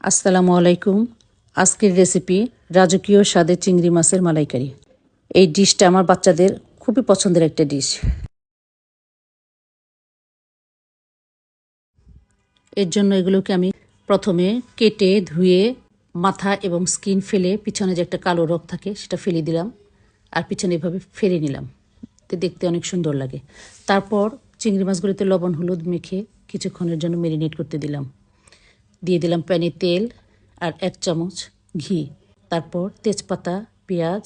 আসসালামু আলাইকুম। আজকের রেসিপি রাজকীয় স্বাদের চিংড়ি মাছের মালাইকারি। এই ডিশটা আমার বাচ্চাদের খুবই পছন্দের একটা ডিশ। এর জন্য এগুলোকে আমি প্রথমে কেটে ধুয়ে মাথা এবং স্কিন ফেলে পিছনে যে একটা কালো রগ থাকে সেটা ফেলে দিলাম, আর পিছনে এভাবে ফেলে নিলাম। দেখতে অনেক সুন্দর লাগে। তারপর চিংড়ি মাছগুলোতে লবণ হলুদ মেখে কিছুক্ষণের জন্য ম্যারিনেট করতে দিলাম। দিয়ে দিলাম প্যানে তেল আর 1 চামচ ঘি। তারপর তেজপাতা, পেঁয়াজ,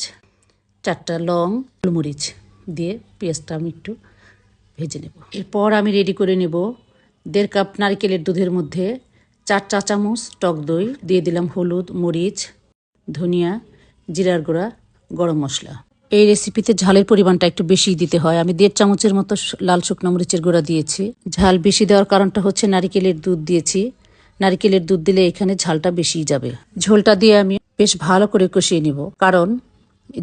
4টা লং, গোলমরিচ দিয়ে পেঁয়াজটা আমি একটু ভেজে নেব। এরপর আমি রেডি করে নেব 1.5 কাপ নারকেলের দুধের মধ্যে 4 চা চামচ টক দই, দিয়ে দিলাম হলুদ, মরিচ, ধনিয়া, জিরার গুঁড়া, গরম মশলা। এই রেসিপিতে ঝালের পরিমাণটা একটু বেশি দিতে হয়। আমি 1.5 চামচের মতো লাল শুকনো মরিচের গুঁড়া দিয়েছি। ঝাল বেশি দেওয়ার কারণটা হচ্ছে নারকেলের দুধ দিয়েছি। নারকেলের দুধ দিলে এখানে ঝালটা বেশিই যাবে। ঝোলটা দিয়ে আমি বেশ ভালো করে কষিয়ে নিব, কারণ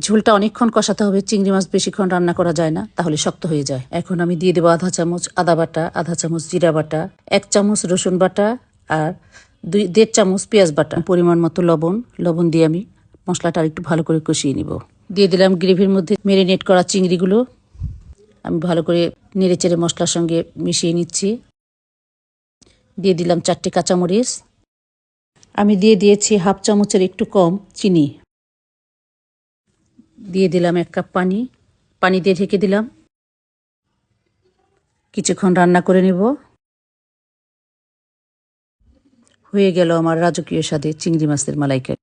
ঝোলটা অনেকক্ষণ কষাতে হবে। চিংড়ি মাছ বেশিক্ষণ রান্না করা যায় না, তাহলে শক্ত হয়ে যায়। এখন আমি দিয়ে দেবো 1/2 চামচ আদা বাটা, 1/2 চামচ জিরা বাটা, 1 চামচ রসুন বাটা আর 1.5 চামচ পেঁয়াজ বাটা। পরিমাণ মতো লবণ দিয়ে আমি মশলাটা একটু ভালো করে কষিয়ে নিব। দিয়ে দিলাম গ্রেভির মধ্যে ম্যারিনেট করা চিংড়িগুলো। আমি ভালো করে নেড়েচেড়ে মশলার সঙ্গে মিশিয়ে নিচ্ছি। দিয়ে দিলাম 4টে কাঁচামরিচ। আমি দিয়ে দিয়েছি 1/2 চামচের একটু কম চিনি। দিয়ে দিলাম 1 কাপ পানি দিয়ে ঢেকে দিলাম। কিছুক্ষণ রান্না করে নেব। হয়ে গেল আমার রাজকীয় স্বাদে চিংড়ি মাছের মালাইকারি।